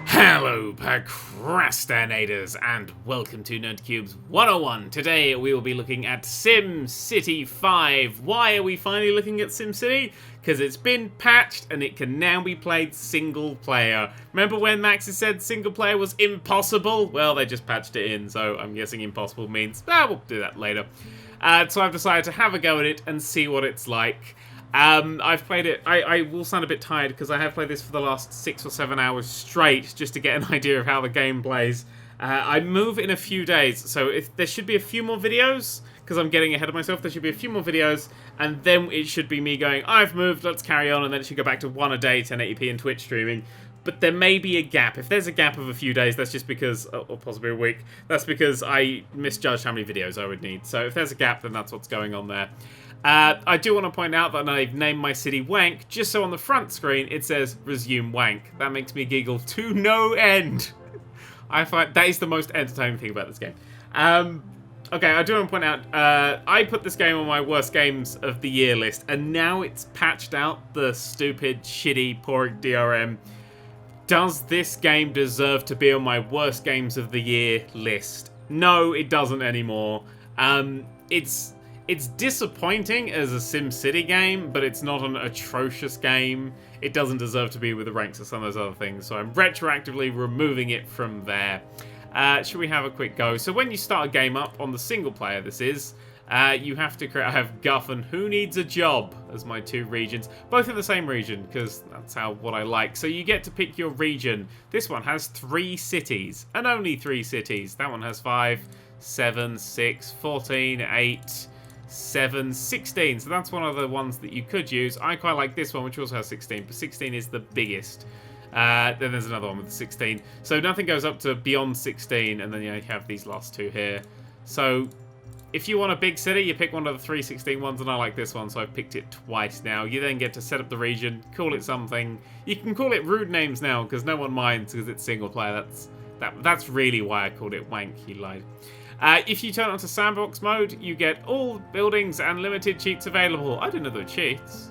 Hello, procrastinators, and welcome to Nerd3's 101. Today we will be looking at SimCity 5. Why are we finally looking at SimCity? Because it's been patched and it can now be played single player. Remember when Maxis said single player was impossible? Well, they just patched it in, so I'm guessing impossible means, we'll do that later. So I've decided to have a go at it and see what it's like. I've played it. I will sound a bit tired because I have played this for the last 6 or 7 hours straight just to get an idea of how the game plays. I move in a few days, so if there should be a few more videos because I'm getting ahead of myself. There should be a few more videos, and then it should be me going, I've moved, let's carry on, and then it should go back to one a day, 1080p and Twitch streaming. But there may be a gap. If there's a gap of a few days, that's just because, or possibly a week, that's because I misjudged how many videos I would need. So if there's a gap, then that's what's going on there. I do want to point out that I've named my city Wank, just so on the front screen it says resume Wank. That makes me giggle to no end. I find that is the most entertaining thing about this game. Okay, I do want to point out, I put this game on my worst games of the year list, and now it's patched out the stupid, shitty, poor DRM. Does this game deserve to be on my worst games of the year list? No, it doesn't anymore. It's disappointing as a SimCity game, but it's not an atrocious game. It doesn't deserve to be with the ranks of some of those other things, so I'm retroactively removing it from there. Should we have a quick go? So when you start a game up on the single player, this is, you have to create. I have Guff and Who Needs a Job as my two regions, both in the same region, because that's what I like. So you get to pick your region. This one has 3 cities, and only 3 cities. That one has 5, 7, 6, 14, 8... 7, 16, so that's one of the ones that you could use. I quite like this one, which also has 16, but 16 is the biggest. Then there's another one with 16. So nothing goes up to beyond 16, and then you have these last 2 here. So if you want a big city, you pick one of the 3 16 ones, and I like this one, so I've picked it twice now. You then get to set up the region, call it something. You can call it rude names now, because no one minds, because it's single player. That's really why I called it Wank, he lied. If you turn on to sandbox mode, you get all buildings and limited cheats available. I didn't know there were cheats.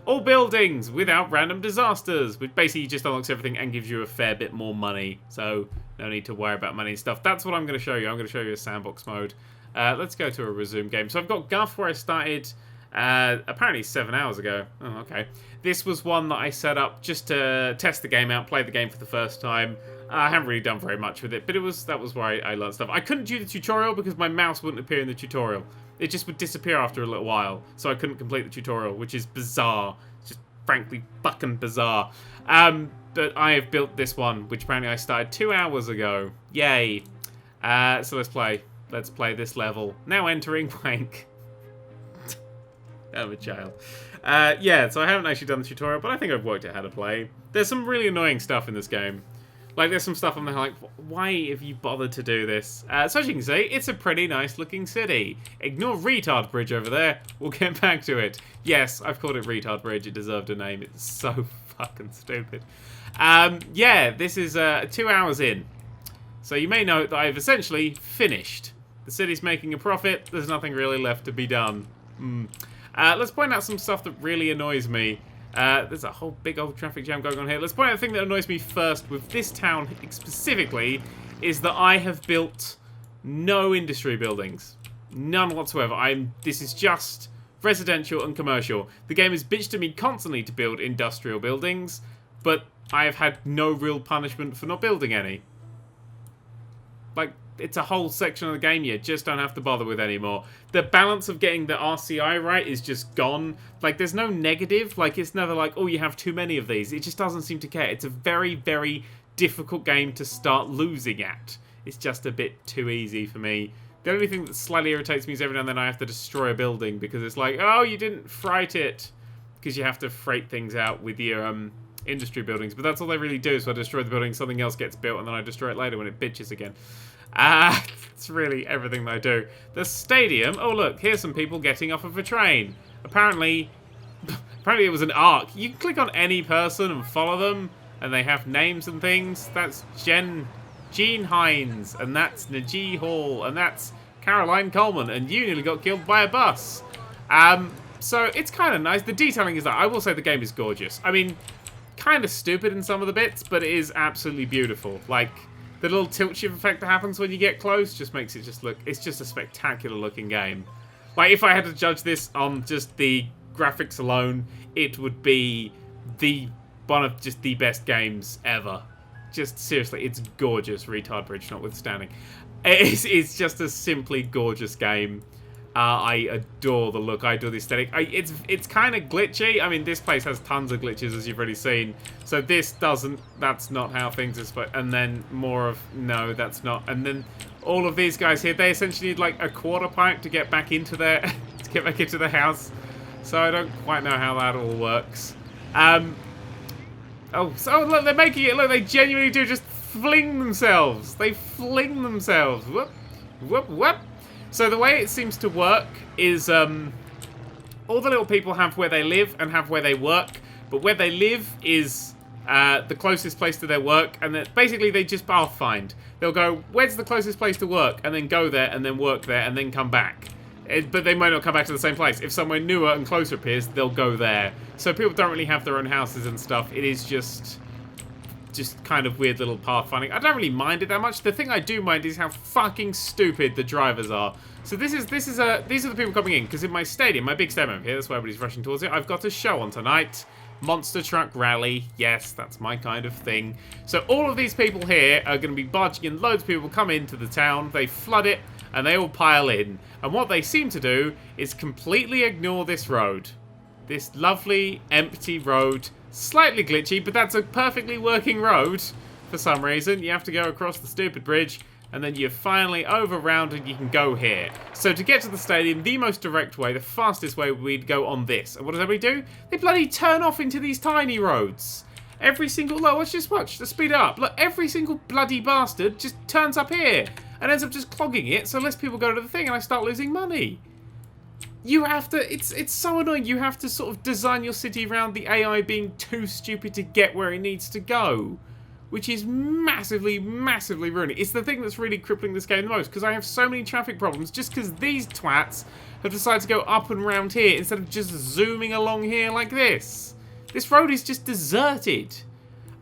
All buildings without random disasters, which basically just unlocks everything and gives you a fair bit more money. So no need to worry about money and stuff. That's what I'm going to show you. I'm going to show you a sandbox mode. Let's go to a resume game. So I've got Guff where I started apparently 7 hours ago. Oh, okay. This was one that I set up just to test the game out, play the game for the first time. I haven't really done very much with it, but that was where I learned stuff. I couldn't do the tutorial because my mouse wouldn't appear in the tutorial. It just would disappear after a little while, so I couldn't complete the tutorial, which is bizarre. It's just frankly fucking bizarre. But I have built this one, which apparently I started 2 hours ago. Yay. So let's play. Let's play this level. Now entering Wank. I'm a child. Yeah, so I haven't actually done the tutorial, but I think I've worked out how to play. There's some really annoying stuff in this game. Like, there's some stuff I'm like, why have you bothered to do this? So as you can see, it's a pretty nice looking city. Ignore Retard Bridge over there. We'll get back to it. Yes, I've called it Retard Bridge. It deserved a name. It's so fucking stupid. Yeah, this is 2 hours in. So you may note that I've essentially finished. The city's making a profit. There's nothing really left to be done. Let's point out some stuff that really annoys me. There's a whole big old traffic jam going on here. Let's point out the thing that annoys me first with this town specifically is that I have built no industry buildings. None whatsoever. This is just residential and commercial. The game has bitched at me constantly to build industrial buildings, but I have had no real punishment for not building any. Like, it's a whole section of the game you just don't have to bother with anymore. The balance of getting the RCI right is just gone. Like, there's no negative. Like, it's never like, oh, you have too many of these. It just doesn't seem to care. It's a very, very difficult game to start losing at. It's just a bit too easy for me. The only thing that slightly irritates me is every now and then I have to destroy a building because it's like, oh, you didn't freight it. Because you have to freight things out with your industry buildings. But that's all they really do. So I destroy the building, something else gets built, and then I destroy it later when it bitches again. It's really everything that I do. The stadium. Oh, look. Here's some people getting off of a train. Apparently it was an arc. You can click on any person and follow them, and they have names and things. That's Jean Hines, and that's Najee Hall, and that's Caroline Coleman, and you nearly got killed by a bus. So it's kind of nice. The detailing is that I will say the game is gorgeous. I mean, kind of stupid in some of the bits, but it is absolutely beautiful. Like, the little tilt shift effect that happens when you get close just makes it just look... It's just a spectacular looking game. Like, if I had to judge this on just the graphics alone, it would be one of just the best games ever. Just seriously, it's gorgeous, Retard Bridge notwithstanding. It's just a simply gorgeous game. I adore the look. I adore the aesthetic. It's kind of glitchy. I mean, this place has tons of glitches, as you've already seen. So this doesn't. That's not how things are supposed. And then more of no, that's not. And then all of these guys here, they essentially need like a quarter pipe to get back into their to get back into the house. So I don't quite know how that all works. Oh, so look, they're making it. Look, they genuinely do just fling themselves. They fling themselves. Whoop, whoop, whoop. So the way it seems to work is all the little people have where they live and have where they work, but where they live is the closest place to their work, and then basically they just pathfind. They'll go, where's the closest place to work, and then go there, and then work there, and then come back. But they might not come back to the same place. If somewhere newer and closer appears, they'll go there. So people don't really have their own houses and stuff. It is just kind of weird little pathfinding. I don't really mind it that much. The thing I do mind is how fucking stupid the drivers are. So these are the people coming in, because in my stadium, my big stadium over here, that's why everybody's rushing towards it, I've got a show on tonight. Monster Truck Rally. Yes, that's my kind of thing. So all of these people here are going to be barging in. Loads of people come into the town. They flood it, and they all pile in. And what they seem to do is completely ignore this road. This lovely, empty road. Slightly glitchy, but that's a perfectly working road for some reason. You have to go across the stupid bridge, and then you're finally over round and you can go here. So to get to the stadium, the most direct way, the fastest way, we'd go on this. And what does everybody do? They bloody turn off into these tiny roads. Every single... Look, let's speed it up. Look, every single bloody bastard just turns up here and ends up just clogging it, so less people go to the thing and I start losing money. You have to... It's so annoying. You have to sort of design your city around the AI being too stupid to get where it needs to go. Which is massively, massively ruining. It's the thing that's really crippling this game the most, because I have so many traffic problems just because these twats have decided to go up and round here instead of just zooming along here like this. This road is just deserted.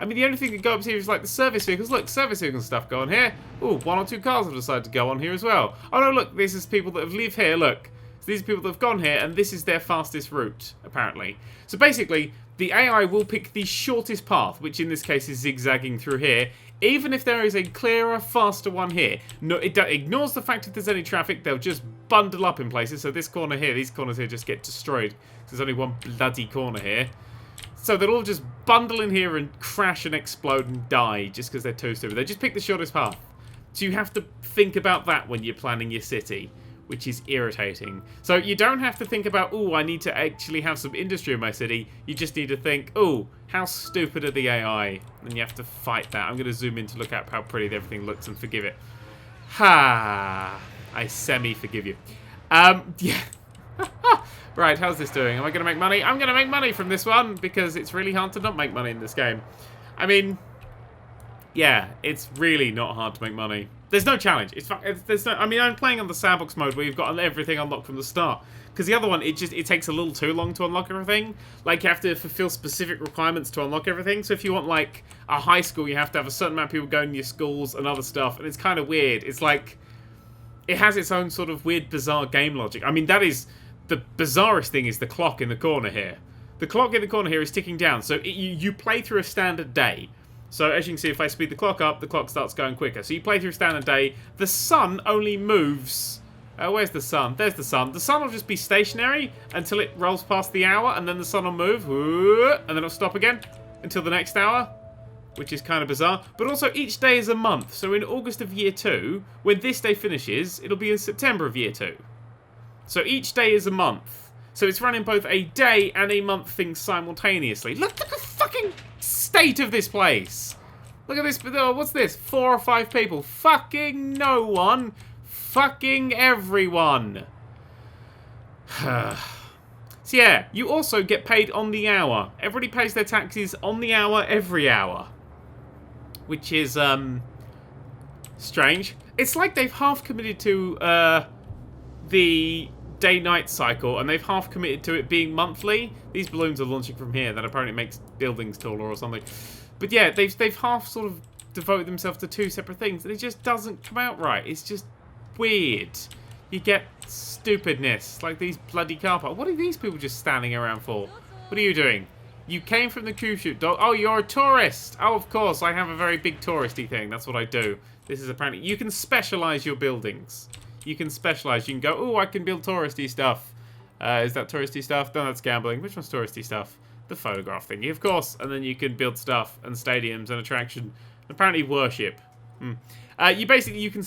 I mean, the only thing that go up here is like the service vehicles. Look, service vehicle stuff go on here. Ooh, 1 or 2 cars have decided to go on here as well. Oh no, look, this is people that have lived here, look. So these are people that have gone here, and this is their fastest route, apparently. So basically, the AI will pick the shortest path, which in this case is zigzagging through here, even if there is a clearer, faster one here. No, it ignores the fact if there's any traffic, they'll just bundle up in places. So this corner here, these corners here just get destroyed. There's only one bloody corner here. So they'll all just bundle in here and crash and explode and die just because they're too stupid. They just pick the shortest path. So you have to think about that when you're planning your city, which is irritating. So you don't have to think about, ooh, I need to actually have some industry in my city. You just need to think, ooh, how stupid are the AI? And you have to fight that. I'm going to zoom in to look at how pretty everything looks and forgive it. Ha! I semi-forgive you. Yeah. Right, how's this doing? Am I going to make money? I'm going to make money from this one because it's really hard to not make money in this game. I mean, yeah, it's really not hard to make money. There's no challenge. There's no. I mean, I'm playing on the sandbox mode where you've got everything unlocked from the start. Because the other one, it takes a little too long to unlock everything. Like, you have to fulfill specific requirements to unlock everything. So if you want, like, a high school, you have to have a certain amount of people going to your schools and other stuff. And it's kind of weird. It's like, it has its own sort of weird, bizarre game logic. I mean, that is... The bizarrest thing is the clock in the corner here. The clock in the corner here is ticking down. So you play through a standard day. So as you can see, if I speed the clock up, the clock starts going quicker. So you play through a standard day. The sun only moves... where's the sun? There's the sun. The sun will just be stationary until it rolls past the hour, and then the sun will move, and then it'll stop again until the next hour, which is kind of bizarre. But also, each day is a month. So in August of year 2, when this day finishes, it'll be in September of year 2. So each day is a month. So it's running both a day and a month thing simultaneously. Look at the fucking state of this place. Look at this. Oh, what's this? 4 or 5 people. Fucking no one. Fucking everyone. So yeah, you also get paid on the hour. Everybody pays their taxes on the hour, every hour. Which is, strange. It's like they've half committed to, the day-night cycle, and they've half committed to it being monthly. These balloons are launching from here. That apparently makes buildings taller or something. But yeah, they've half sort of devoted themselves to two separate things, and it just doesn't come out right. It's just weird. You get stupidness, like these bloody car parks. What are these people just standing around for? What are you doing? You came from the cruise ship, dog. Oh, you're a tourist. Oh, of course, I have a very big touristy thing. That's what I do. This is apparently... You can specialize your buildings. You can specialize. You can go, oh, I can build touristy stuff. Is that touristy stuff? No, that's gambling. Which one's touristy stuff? The photograph thingy, of course. And then you can build stuff and stadiums and attraction. Apparently worship. You basically, you can...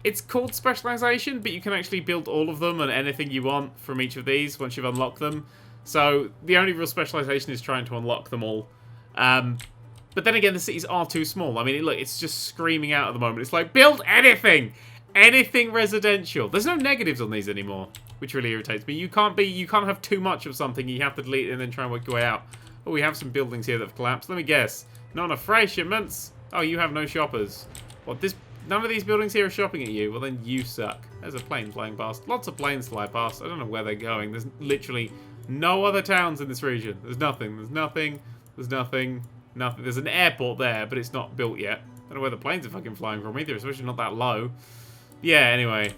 It's called specialization, but you can actually build all of them and anything you want from each of these once you've unlocked them. So the only real specialization is trying to unlock them all. But then again, the cities are too small. I mean, look, it's just screaming out at the moment. It's like, build anything! Anything residential. There's no negatives on these anymore, which really irritates me. You can't have too much of something. You have to delete it and then try and work your way out. Oh, we have some buildings here that have collapsed. Let me guess. Not enough freight shipments? Oh, you have no shoppers. What, none of these buildings here are shopping at you? Well, then you suck. There's a plane flying past. Lots of planes fly past. I don't know where they're going. There's literally no other towns in this region. There's nothing. There's nothing. There's nothing. Nothing. There's an airport there, but it's not built yet. I don't know where the planes are fucking flying from either, especially not that low. Yeah, anyway.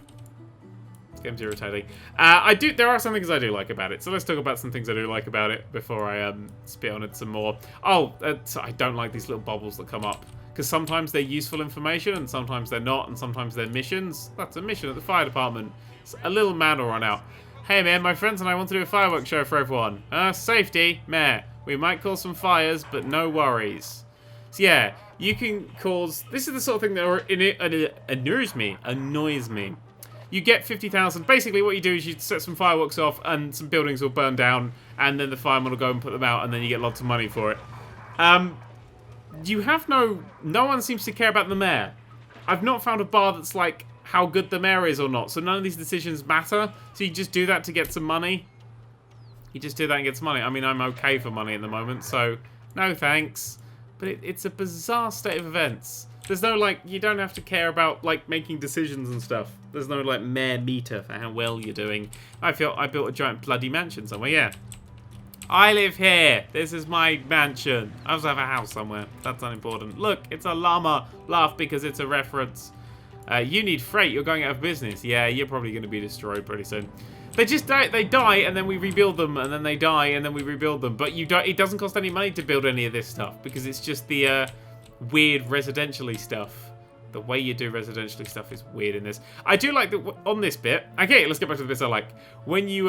This game's irritating. There are some things I do like about it, so let's talk about some things I do like about it before I spit on it some more. Oh, I don't like these little bubbles that come up. Because sometimes they're useful information, and sometimes they're not, and sometimes they're missions. That's a mission at the fire department. It's a little man will run out. Hey man, my friends and I want to do a fireworks show for everyone. Safety? Meh. We might cause some fires, but no worries. So yeah, you can cause... This is the sort of thing that annoys me. You get 50,000. Basically what you do is you set some fireworks off, and some buildings will burn down, and then the firemen will go and put them out, and then you get lots of money for it. You have no one seems to care about the mayor. I've not found a bar that's like how good the mayor is or not, so none of these decisions matter. So you just do that to get some money. You just do that and get some money. I mean, I'm okay for money at the moment, so no thanks. But it's a bizarre state of events. There's no, like, you don't have to care about, like, making decisions and stuff. There's no, like, mayor meter for how well you're doing. I built a giant bloody mansion somewhere, yeah. I live here. This is my mansion. I also have a house somewhere. That's unimportant. Look, it's a llama. Laugh because it's a reference. You need freight. You're going out of business. Yeah, you're probably going to be destroyed pretty soon. They just die. They die, and then we rebuild them, and then they die, and then we rebuild them. But it doesn't cost any money to build any of this stuff because it's just the weird residentially stuff. The way you do residentially stuff is weird in this. I do like that on this bit. Okay, let's get back to the bits I like. When you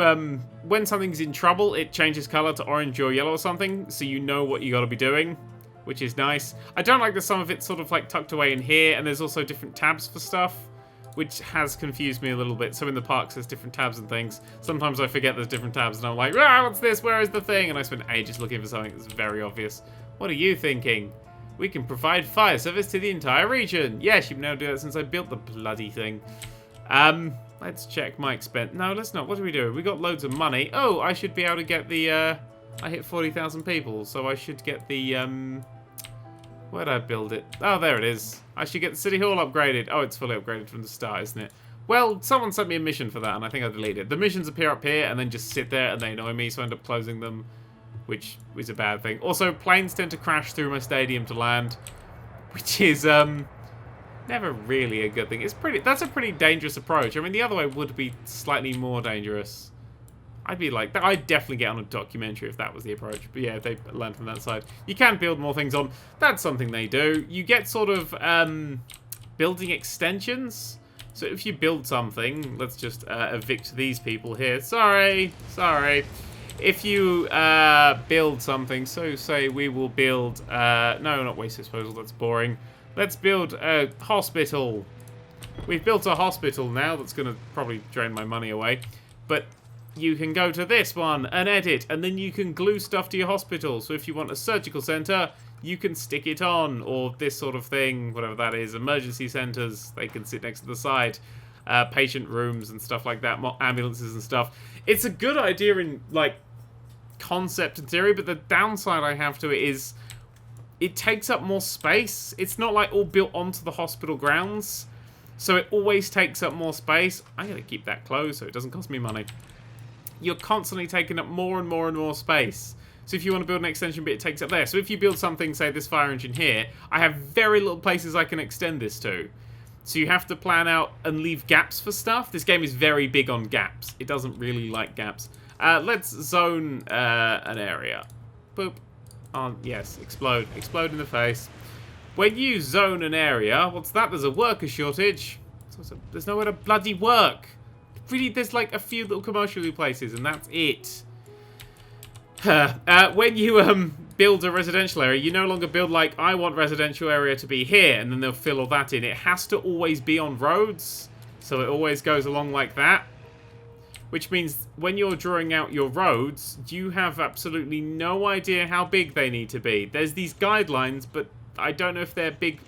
when something's in trouble, it changes color to orange or yellow or something, so you know what you got to be doing, which is nice. I don't like that some of it's sort of like tucked away in here, and there's also different tabs for stuff, which has confused me a little bit. So in the parks, there's different tabs and things. Sometimes I forget there's different tabs, and I'm like, ah, what's this? Where is the thing? And I spend ages looking for something that's very obvious. What are you thinking? We can provide fire service to the entire region. Yes, you've been able to do that since I built the bloody thing. Let's check my expense. No, let's not. What do we do? We got loads of money. Oh, I should be able to get the, I hit 40,000 people, so I should get the, where'd I build it? Oh, there it is. I should get the City Hall upgraded. Oh, it's fully upgraded from the start, isn't it? Well, someone sent me a mission for that, and I think I deleted it. The missions appear up here, and then just sit there, and they annoy me, so I end up closing them, which is a bad thing. Also, planes tend to crash through my stadium to land, which is never really a good thing. That's a pretty dangerous approach. I mean, the other way would be slightly more dangerous. I'd definitely get on a documentary if that was the approach. But yeah, they land from that side. You can build more things on. That's something they do. You get sort of building extensions. So if you build something, let's just evict these people here. Sorry. If you build something, so say we will build, no, not waste disposal, that's boring. Let's build a hospital. We've built a hospital now, that's going to probably drain my money away. But you can go to this one and edit, and then you can glue stuff to your hospital. So if you want a surgical center, you can stick it on, or this sort of thing, whatever that is. Emergency centers, they can sit next to the side. Patient rooms and stuff like that, ambulances and stuff. It's a good idea in, like, concept and theory, but the downside I have to it is it takes up more space. It's not like all built onto the hospital grounds, so it always takes up more space. I'm going to keep that closed so it doesn't cost me money. You're constantly taking up more and more and more space. So if you want to build an extension bit, it takes up there. So if you build something, say this fire engine here, I have very little places I can extend this to. So you have to plan out and leave gaps for stuff. This game is very big on gaps. It doesn't really like gaps. Let's zone an area. Boop. Oh, yes, explode. Explode in the face. When you zone an area, what's that? There's a worker shortage. There's nowhere to bloody work. Really, there's like a few little commercial places, and that's it. When you build a residential area, you no longer build like, I want residential area to be here, and then they'll fill all that in. It has to always be on roads, so it always goes along like that. Which means when you're drawing out your roads, you have absolutely no idea how big they need to be. There's these guidelines, but I don't know if they're big,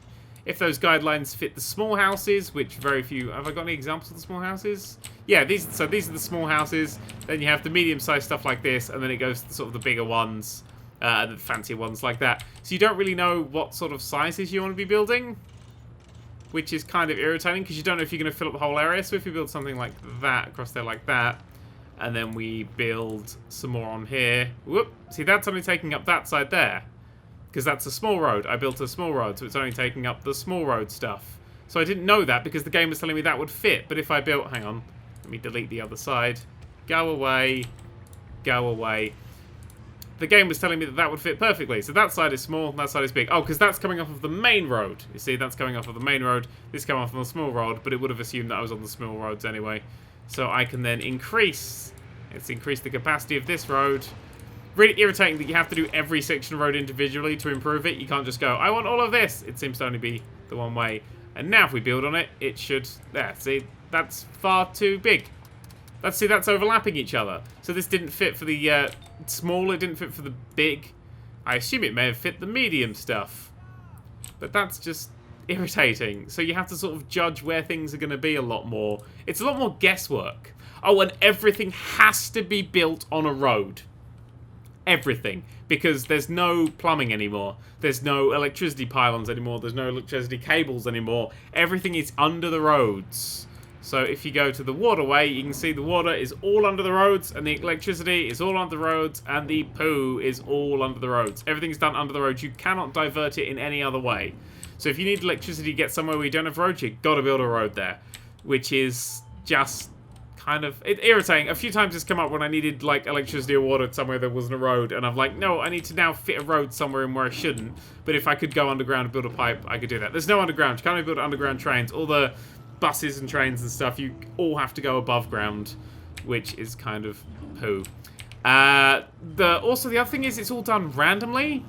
if those guidelines fit the small houses, which very few... Have I got any examples of the small houses? Yeah, these are the small houses. Then you have the medium-sized stuff like this, and then it goes to sort of the bigger ones, and the fancier ones like that. So you don't really know what sort of sizes you want to be building, which is kind of irritating, because you don't know if you're going to fill up the whole area. So if you build something like that across there like that, and then we build some more on here. Whoop! See, that's only taking up that side there. Because that's a small road. I built a small road, so it's only taking up the small road stuff. So I didn't know that because the game was telling me that would fit. But if I built... Hang on. Let me delete the other side. Go away. Go away. The game was telling me that that would fit perfectly. So that side is small, that side is big. Oh, because that's coming off of the main road. You see, that's coming off of the main road. This came off on the small road, but it would have assumed that I was on the small roads anyway. So I can then increase... Let's increase the capacity of this road. Really irritating that you have to do every section of road individually to improve it. You can't just go, I want all of this. It seems to only be the one way. And now if we build on it, it should... There, see, that's far too big. Let's see, that's overlapping each other. So this didn't fit for the small, it didn't fit for the big. I assume it may have fit the medium stuff. But that's just irritating. So you have to sort of judge where things are going to be a lot more. It's a lot more guesswork. Oh, and everything has to be built on a road. Everything, because there's no plumbing anymore, there's no electricity pylons anymore, there's no electricity cables anymore, everything is under the roads. So if you go to the waterway, you can see the water is all under the roads, and the electricity is all under the roads, and the poo is all under the roads. Everything's done under the roads. You cannot divert it in any other way. So if you need electricity to get somewhere where you don't have roads, you've got to build a road there, which is just... kind of irritating. A few times it's come up when I needed like electricity or water somewhere there wasn't a road, and I'm like, no, I need to now fit a road somewhere in where I shouldn't. But if I could go underground and build a pipe, I could do that. There's no underground. You can't even build underground trains. All the buses and trains and stuff, you all have to go above ground, which is kind of poo. Also, the other thing is it's all done randomly.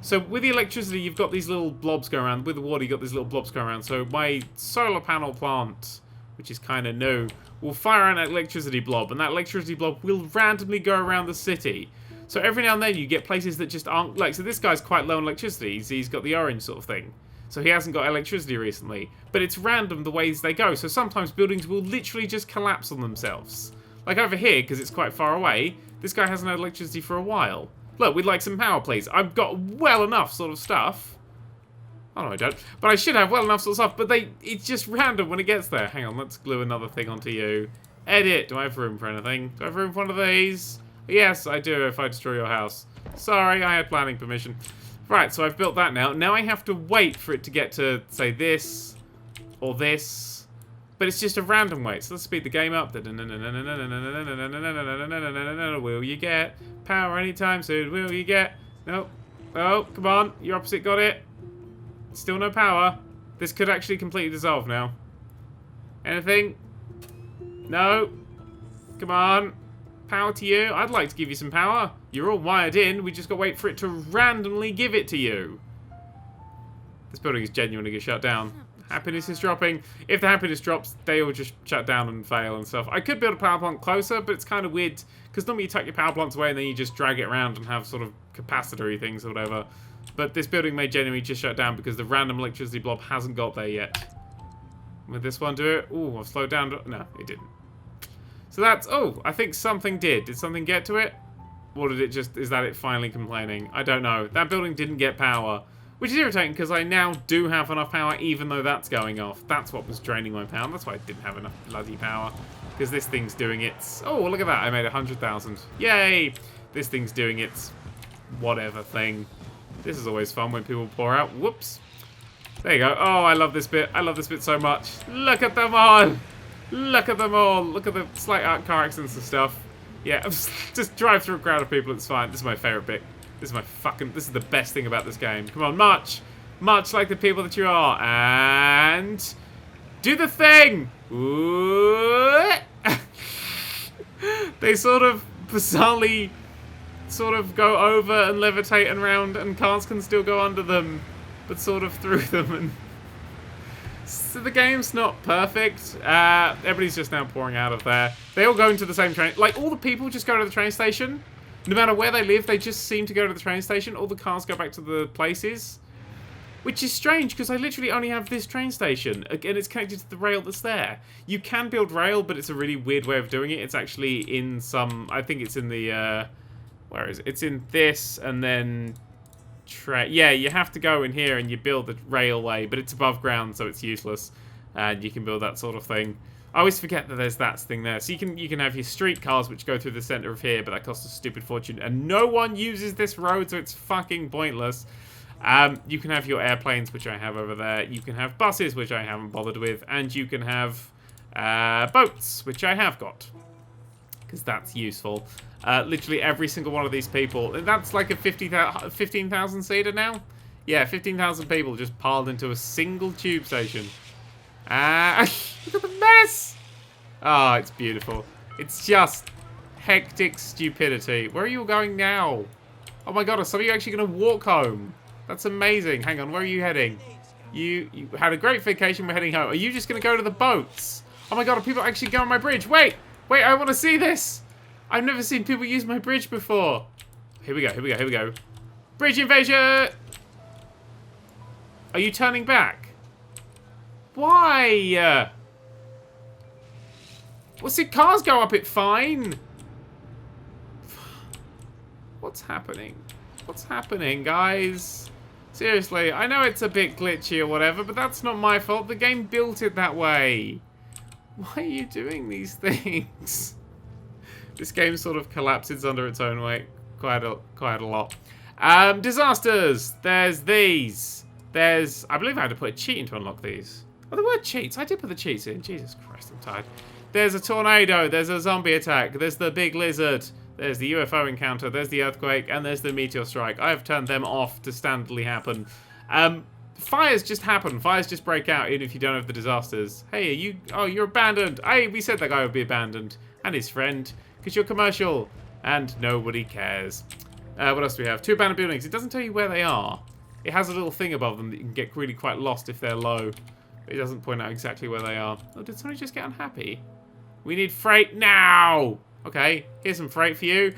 So with the electricity, you've got these little blobs going around. With the water, you've got these little blobs going around. So my solar panel plant, which is kind of new, will fire out an electricity blob, and that electricity blob will randomly go around the city. So every now and then you get places that just aren't... Like, so this guy's quite low on electricity. He's got the orange sort of thing. So he hasn't got electricity recently. But it's random the ways they go. So sometimes buildings will literally just collapse on themselves. Like over here, because it's quite far away, this guy hasn't had electricity for a while. Look, we'd like some power, please. I've got well enough sort of stuff. Oh, no, I don't. But I should have well enough sort of stuff, but it's just random when it gets there. Hang on, let's glue another thing onto you. Edit. Do I have room for anything? Do I have room for one of these? Yes, I do if I destroy your house. Sorry, I had planning permission. Right, so I've built that now. Now I have to wait for it to get to, say, this or this. But it's just a random wait. So let's speed the game up. Will you get power anytime soon? Will you get... No. Oh, come on. Your opposite got it. Still no power. This could actually completely dissolve now. Anything? No. Come on. Power to you. I'd like to give you some power. You're all wired in. We just got to wait for it to randomly give it to you. This building is genuinely going to shut down. Happiness is dropping. If the happiness drops, they all just shut down and fail and stuff. I could build a power plant closer, but it's kind of weird. Because normally you tuck your power plants away and then you just drag it around and have sort of capacitor-y things or whatever. But this building may genuinely just shut down because the random electricity blob hasn't got there yet. Would this one do it? Ooh, I've slowed down. No, it didn't. So that's... Oh, I think something did. Did something get to it? Or did it just... Is that it finally complaining? I don't know. That building didn't get power. Which is irritating because I now do have enough power even though that's going off. That's what was draining my power. That's why I didn't have enough bloody power. Because this thing's doing its... Oh, look at that. I made 100,000. Yay! This thing's doing its whatever thing. This is always fun when people pour out. Whoops. There you go. Oh, I love this bit. I love this bit so much. Look at them all. Look at them all. Look at the slight car accidents and stuff. Yeah, just drive through a crowd of people. It's fine. This is my favorite bit. This is the best thing about this game. Come on, march. March like the people that you are. And do the thing. Ooh. They sort of bizarrely go over and levitate and round, and cars can still go under them, but sort of through them. And so the game's not perfect. Everybody's just now pouring out of there. They all go into the same train. Like, all the people just go to the train station. No matter where they live, they just seem to go to the train station. All the cars go back to the places. Which is strange, because I literally only have this train station. Again, it's connected to the rail that's there. You can build rail, but it's a really weird way of doing it. It's actually in some... I think it's in the... where is it? It's in this, and then... yeah, you have to go in here and you build the railway, but it's above ground, so it's useless. And you can build that sort of thing. I always forget that there's that thing there. So you can have your streetcars, which go through the center of here, but that costs a stupid fortune. And no one uses this road, so it's fucking pointless. You can have your airplanes, which I have over there. You can have buses, which I haven't bothered with. And you can have boats, which I have got. Because that's useful. Literally every single one of these people. That's like a 15,000 seater now? Yeah, 15,000 people just piled into a single tube station. Look at the mess! Oh, it's beautiful. It's just hectic stupidity. Where are you all going now? Oh my god, are some of you actually going to walk home? That's amazing. Hang on, where are you heading? You had a great vacation, we're heading home. Are you just going to go to the boats? Oh my god, are people actually going on my bridge? Wait, I want to see this. I've never seen people use my bridge before. Here we go. Bridge invasion! Are you turning back? Why? Well, see, cars go up it fine. What's happening? What's happening, guys? Seriously, I know it's a bit glitchy or whatever, but that's not my fault. The game built it that way. Why are you doing these things? This game sort of collapses under its own weight quite a lot. Disasters. There's these. There's... I believe I had to put a cheat in to unlock these. Oh, there were cheats. I did put the cheats in. Jesus Christ, I'm tired. There's a tornado. There's a zombie attack. There's the big lizard. There's the UFO encounter. There's the earthquake. And there's the meteor strike. I have turned them off to standardly happen. Fires just happen. Fires just break out even if you don't have the disasters. Hey, are you... Oh, you're abandoned. Hey, we said that guy would be abandoned. And his friend. Because you're commercial. And nobody cares. What else do we have? 2 abandoned buildings. It doesn't tell you where they are. It has a little thing above them that you can get really quite lost if they're low. It doesn't point out exactly where they are. Oh, did somebody just get unhappy? We need freight now! Okay, here's some freight for you.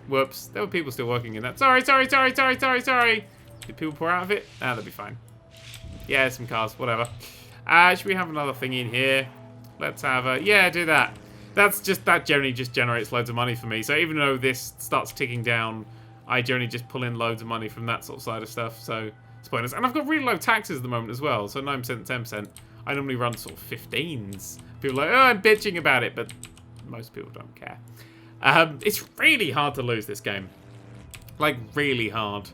Whoops, there were people still working in that. Sorry. Did people pour out of it? Ah, that'll be fine. Yeah, some cars, whatever. Should we have another thing in here? Let's have a... Yeah, do that. That generally just generates loads of money for me. So even though this starts ticking down, I generally just pull in loads of money from that sort of side of stuff. So it's pointless. And I've got really low taxes at the moment as well. So 9%, 10%. I normally run sort of 15s. People are like, oh, I'm bitching about it. But most people don't care. It's really hard to lose this game. Like, really hard.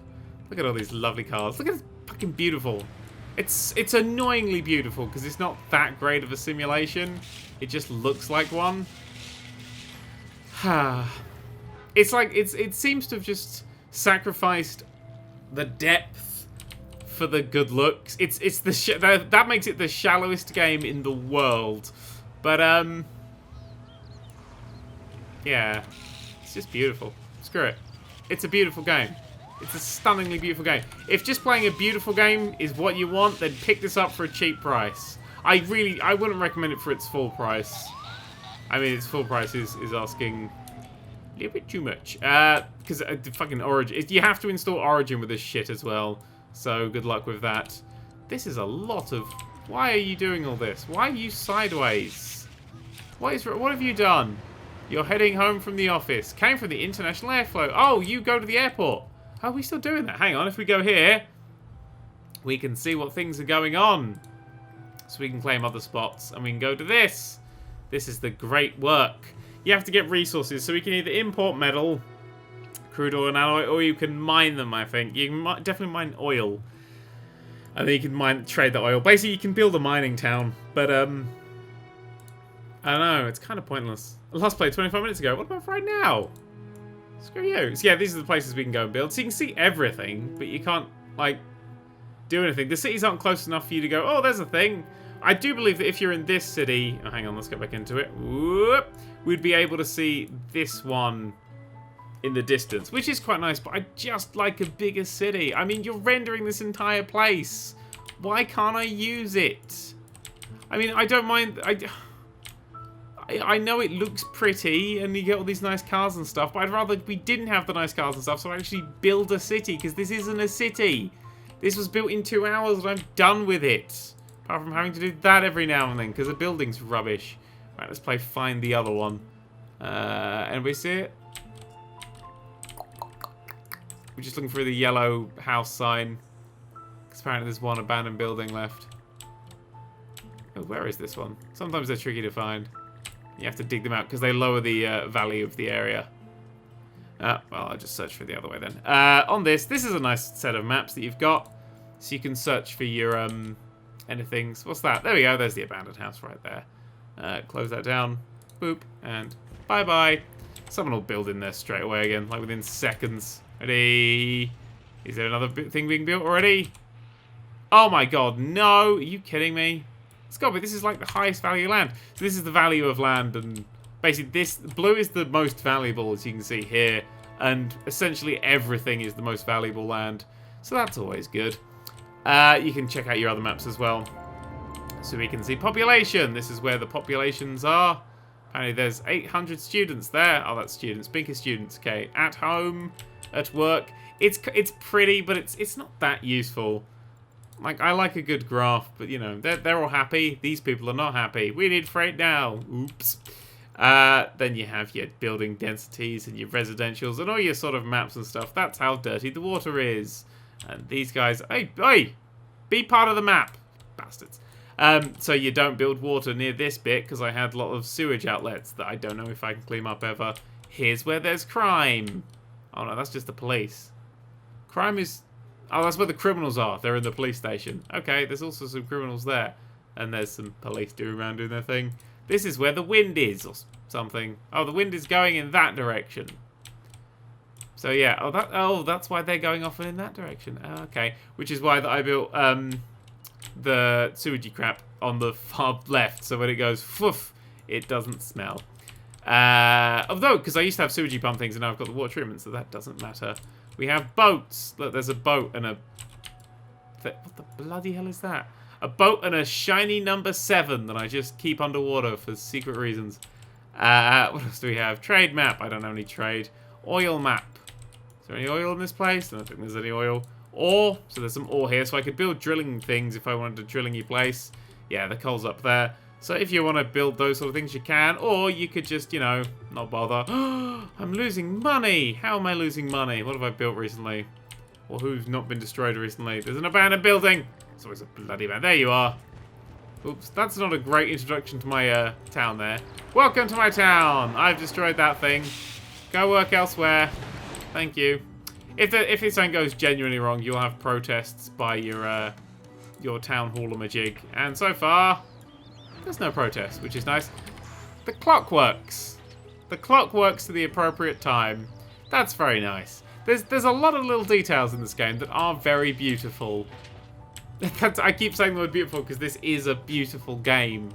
Look at all these lovely cars. Look at it's fucking beautiful. It's annoyingly beautiful because it's not that great of a simulation. It just looks like one. It's like it seems to have just sacrificed the depth for the good looks. It's that makes it the shallowest game in the world. But yeah, it's just beautiful. Screw it. It's a beautiful game. It's a stunningly beautiful game. If just playing a beautiful game is what you want, then pick this up for a cheap price. I wouldn't recommend it for its full price. I mean, its full price is asking a little bit too much. Because the fucking Origin, you have to install Origin with this shit as well. So good luck with that. This is a lot of... Why are you doing all this? Why are you sideways? What have you done? You're heading home from the office. Came from the international airflow. Oh, you go to the airport. How are we still doing that? Hang on, if we go here, we can see what things are going on. So we can claim other spots, and we can go to this. This is the great work. You have to get resources, so we can either import metal, crude oil and alloy, or you can mine them, I think. You can definitely mine oil. And then you can trade the oil. Basically, you can build a mining town. But, I don't know. It's kind of pointless. I last played 25 minutes ago. What about right now? Screw you. So, yeah, these are the places we can go and build. So you can see everything, but you can't, like, do anything. The cities aren't close enough for you to go, oh, there's a thing. I do believe that if you're in this city... Oh, hang on, let's get back into it. Whoop, we'd be able to see this one in the distance, which is quite nice, but I just like a bigger city. I mean, you're rendering this entire place. Why can't I use it? I mean, I don't mind... I know it looks pretty, and you get all these nice cars and stuff, but I'd rather we didn't have the nice cars and stuff, so I actually build a city, because this isn't a city. This was built in 2 hours, and I'm done with it. Apart from having to do that every now and then, because the building's rubbish. Right, let's play Find the Other One. Anybody see it? We're just looking for the yellow house sign. Because apparently there's one abandoned building left. Oh, where is this one? Sometimes they're tricky to find. You have to dig them out because they lower the value of the area. Well, I'll just search for the other way then. On this is a nice set of maps that you've got. So you can search for your anything. What's that? There we go. There's the abandoned house right there. Close that down. Boop. And bye-bye. Someone will build in there straight away again, like within seconds. Ready? Is there another thing being built already? Oh my god, no! Are you kidding me? It's got to be. This is like the highest value land. So this is the value of land, and basically this blue is the most valuable, as you can see here, and essentially everything is the most valuable land. So that's always good. You can check out your other maps as well. So we can see population. This is where the populations are. Apparently there's 800 students there. Oh, that's students. Bink is students. Okay. At home, at work. It's pretty, but it's not that useful. Like, I like a good graph, but, you know, they're all happy. These people are not happy. We need freight now. Oops. Then you have your building densities and your residentials and all your sort of maps and stuff. That's how dirty the water is. And these guys... Hey! Be part of the map. Bastards. So you don't build water near this bit, because I had a lot of sewage outlets that I don't know if I can clean up ever. Here's where there's crime. Oh, no, that's just the police. Crime is... Oh, that's where the criminals are. They're in the police station. Okay, there's also some criminals there. And there's some police doing their thing. This is where the wind is, or something. Oh, the wind is going in that direction. So, yeah. Oh, that's why they're going off in that direction. Okay. Which is why that I built the sewagey crap on the far left. So when it goes, foof, it doesn't smell. Although, because I used to have sewagey pump things, and now I've got the water treatment, so that doesn't matter. We have boats. Look, there's a boat and a... What the bloody hell is that? A boat and a shiny number 7 that I just keep underwater for secret reasons. What else do we have? Trade map. I don't have any trade. Oil map. Is there any oil in this place? I don't think there's any oil. Ore. So there's some ore here. So I could build drilling things if I wanted a drilling-y place. Yeah, the coal's up there. So if you want to build those sort of things, you can. Or you could just, you know, not bother. I'm losing money. How am I losing money? What have I built recently? Or who's not been destroyed recently? There's an abandoned building. It's always a bloody man. There you are. Oops, that's not a great introduction to my town there. Welcome to my town. I've destroyed that thing. Go work elsewhere. Thank you. If something goes genuinely wrong, you'll have protests by your town hall-a-majig. And so far... there's no protest, which is nice. The clock works. The clock works to the appropriate time. That's very nice. There's a lot of little details in this game that are very beautiful. I keep saying the word beautiful because this is a beautiful game.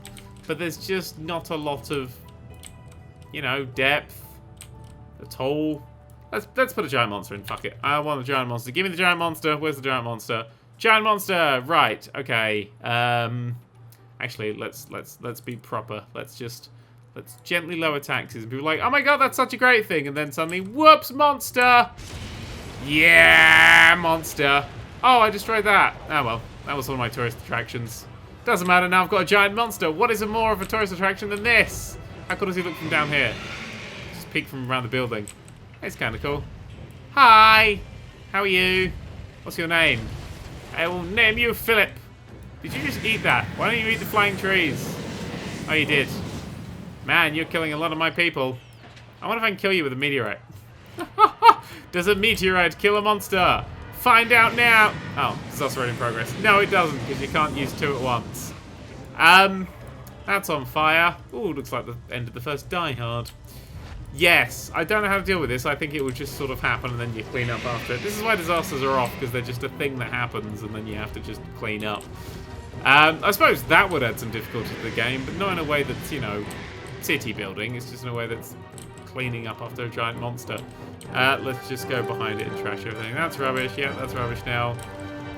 But there's just not a lot of, you know, depth at all. Let's put a giant monster in. Fuck it. I want a giant monster. Give me the giant monster. Where's the giant monster? Giant monster! Right. Okay. Actually, let's be proper. Let's gently lower taxes. And people are like, oh my god, that's such a great thing. And then suddenly, whoops, monster! Yeah, monster. Oh, I destroyed that. Oh well, that was one of my tourist attractions. Doesn't matter, now I've got a giant monster. What is more of a tourist attraction than this? How cool does he look from down here? Just peek from around the building. It's kind of cool. Hi! How are you? What's your name? I will name you Philip. Did you just eat that? Why don't you eat the flying trees? Oh, you did. Man, you're killing a lot of my people. I wonder if I can kill you with a meteorite. Does a meteorite kill a monster? Find out now. Oh, disaster rate in progress. No, it doesn't, because you can't use two at once. That's on fire. Ooh, looks like the end of the first Die Hard. Yes, I don't know how to deal with this. I think it would just sort of happen and then you clean up after it. This is why disasters are off, because they're just a thing that happens and then you have to just clean up. I suppose that would add some difficulty to the game, but not in a way that's, you know, city building. It's just in a way that's cleaning up after a giant monster. Let's just go behind it and trash everything. That's rubbish. Yeah, that's rubbish now.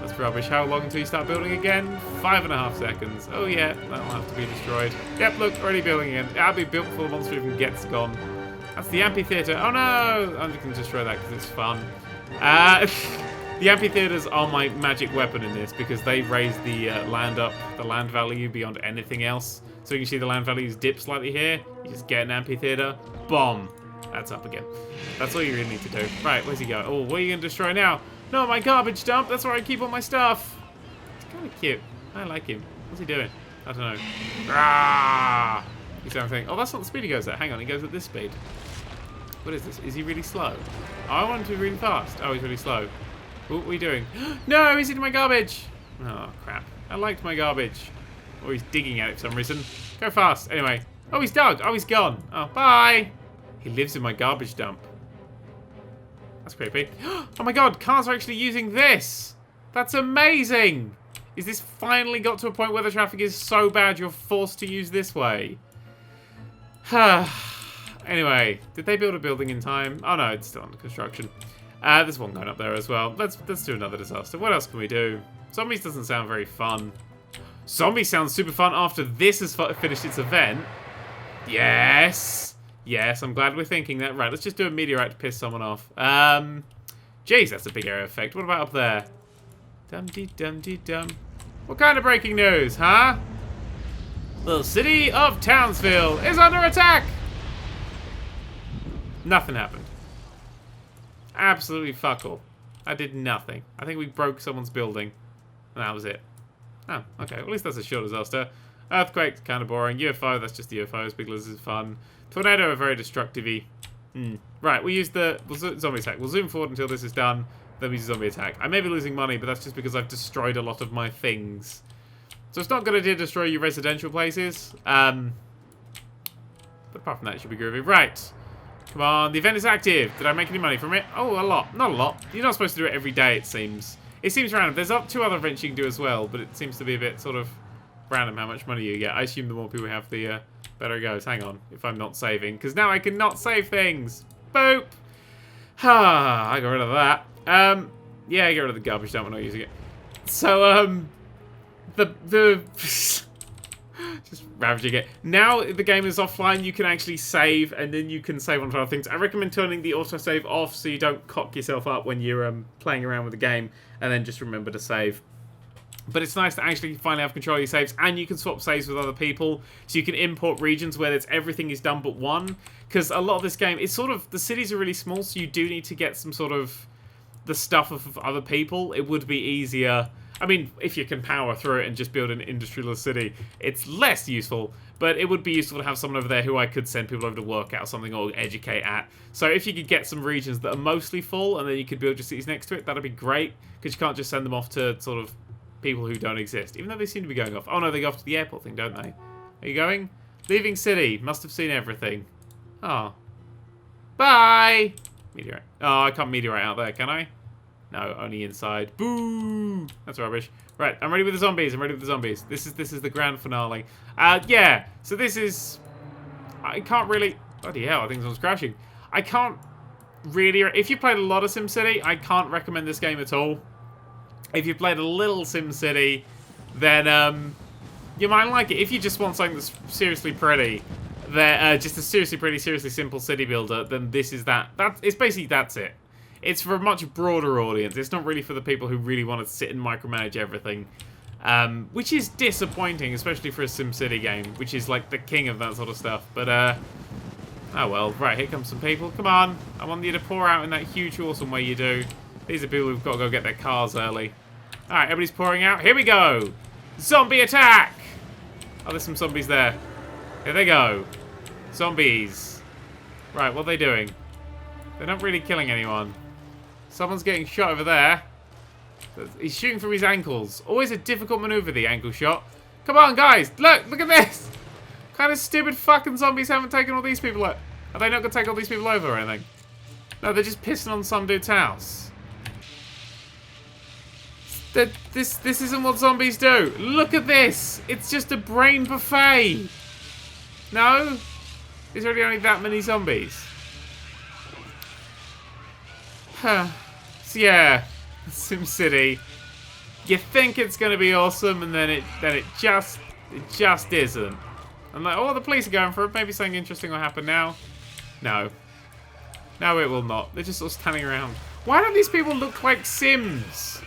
That's rubbish. How long until you start building again? 5.5 seconds. Oh yeah, that'll have to be destroyed. Yep, look, already building again. That'll be built before the monster even gets gone. That's the amphitheater. Oh no! I'm just going to destroy that because it's fun. The amphitheaters are my magic weapon in this because they raise the land value beyond anything else. So you can see the land values dip slightly here. You just get an amphitheater. Bomb. That's up again. That's all you really need to do. Right, where's he going? Oh, what are you going to destroy now? No, my garbage dump. That's where I keep all my stuff. It's kind of cute. I like him. What's he doing? I don't know. Rah! He's everything. Oh, that's not the speed he goes at. Hang on, he goes at this speed. What is this? Is he really slow? Oh, I want him to be really fast. Oh, he's really slow. What are we doing? No, he's eating my garbage. Oh, crap. I liked my garbage. Oh, he's digging at it for some reason. Go fast. Anyway. Oh, he's dug. Oh, he's gone. Oh, bye. He lives in my garbage dump. That's creepy. Oh my god, cars are actually using this. That's amazing. Is this finally got to a point where the traffic is so bad you're forced to use this way? Anyway, did they build a building in time? Oh no, it's still under construction. There's one going up there as well. Let's do another disaster. What else can we do? Zombies doesn't sound very fun. Zombies sounds super fun after this has finished its event. Yes. Yes, I'm glad we're thinking that. Right, let's just do a meteorite to piss someone off. Jeez, that's a big area effect. What about up there? Dum-dee-dum-dee-dum. What kind of breaking news, huh? The city of Townsville is under attack! Nothing happened. Absolutely fuck all. I did nothing. I think we broke someone's building. And that was it. Oh, okay. Well, at least that's a short disaster. Earthquake, kind of boring. UFO, that's just the UFOs. Big lizards, fun. Tornado are very destructive-y. Right, we'll zombie attack. We'll zoom forward until this is done. Then we use zombie attack. I may be losing money, but that's just because I've destroyed a lot of my things. So it's not going to destroy your residential places. But apart from that, it should be groovy. Right. Come on, the event is active. Did I make any money from it? Oh, a lot. Not a lot. You're not supposed to do it every day, it seems. It seems random. There's two other events you can do as well, but it seems to be a bit sort of random how much money you get. I assume the more people have, the better it goes. Hang on, if I'm not saving, because now I can not save things. Boop. I got rid of that. Yeah, I get rid of the garbage dump when I'm using it. So, just ravaging it. Now the game is offline, you can actually save, and then you can save on other things. I recommend turning the autosave off so you don't cock yourself up when you're playing around with the game, and then just remember to save. But it's nice to actually finally have control of your saves, and you can swap saves with other people, so you can import regions where everything is done but one. Because a lot of this game, it's sort of, the cities are really small, so you do need to get some sort of the stuff of other people. It would be easier. I mean, if you can power through it and just build an industrialist city, it's less useful, but it would be useful to have someone over there who I could send people over to work at or something, or educate at. So if you could get some regions that are mostly full, and then you could build your cities next to it, that'd be great, because you can't just send them off to sort of people who don't exist, even though they seem to be going off. Oh no, they go off to the airport thing, don't they? Are you going? Leaving city. Must have seen everything. Oh. Bye! Meteorite. Oh, I can't meteorite out there, can I? No, only inside. Boo! That's rubbish. Right, I'm ready with the zombies. I'm ready with the zombies. This is the grand finale. Yeah. So this is... I can't really... Bloody hell, I think someone's crashing. I can't really... If you played a lot of SimCity, I can't recommend this game at all. If you played a little SimCity, then you might like it. If you just want something that's seriously pretty, just a seriously pretty, seriously simple city builder, then this is that. It's basically that's it. It's for a much broader audience. It's not really for the people who really want to sit and micromanage everything, which is disappointing, especially for a SimCity game, which is like the king of that sort of stuff. But oh well. Right, here comes some people. Come on, I want you to pour out in that huge, awesome way you do. These are people who've got to go get their cars early. Alright, everybody's pouring out. Here we go! Zombie attack! Oh, there's some zombies there. Here they go. Zombies. Right, what are they doing? They're not really killing anyone. Someone's getting shot over there. He's shooting from his ankles. Always a difficult maneuver, the ankle shot. Come on, guys. Look at this. What kind of stupid fucking zombies haven't taken all these people out? Are they not going to take all these people over or anything? No, they're just pissing on some dude's house. This isn't what zombies do. Look at this. It's just a brain buffet. No? Is there only that many zombies? Huh. So yeah, SimCity. You think it's going to be awesome, and then it just isn't. I'm like, oh, the police are going for it. Maybe something interesting will happen now. No. No, it will not. They're just sort of standing around. Why don't these people look like Sims?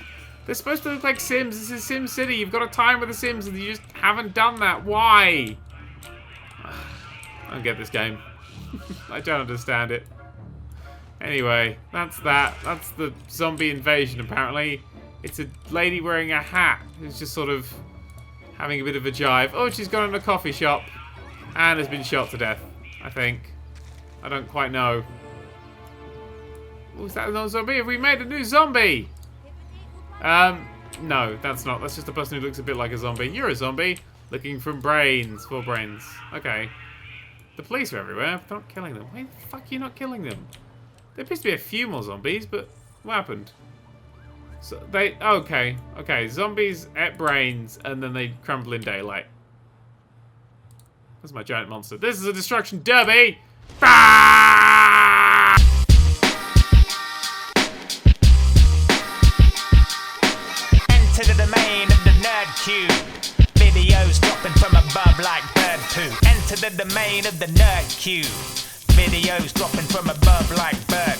They're supposed to look like Sims. This is SimCity. You've got a time with the Sims, and you just haven't done that. Why? I don't get this game. I don't understand it. Anyway, that's that. That's the zombie invasion, apparently. It's a lady wearing a hat who's just sort of having a bit of a jive. Oh, she's gone in a coffee shop and has been shot to death, I think. I don't quite know. Oh, is that another zombie? Have we made a new zombie? No, that's not. That's just a person who looks a bit like a zombie. You're a zombie. Looking for brains. 4 brains. Okay. The police are everywhere. They're not killing them. Why the fuck are you not killing them? There appears to be a few more zombies, but what happened? So they... Okay. Okay. Zombies ate brains, and then they crumble in daylight. That's my giant monster. This is a destruction derby! Ah! Enter the domain of the Nerd3. Videos dropping from above like bird poo. Enter the domain of the Nerd3. Videos dropping from above like bird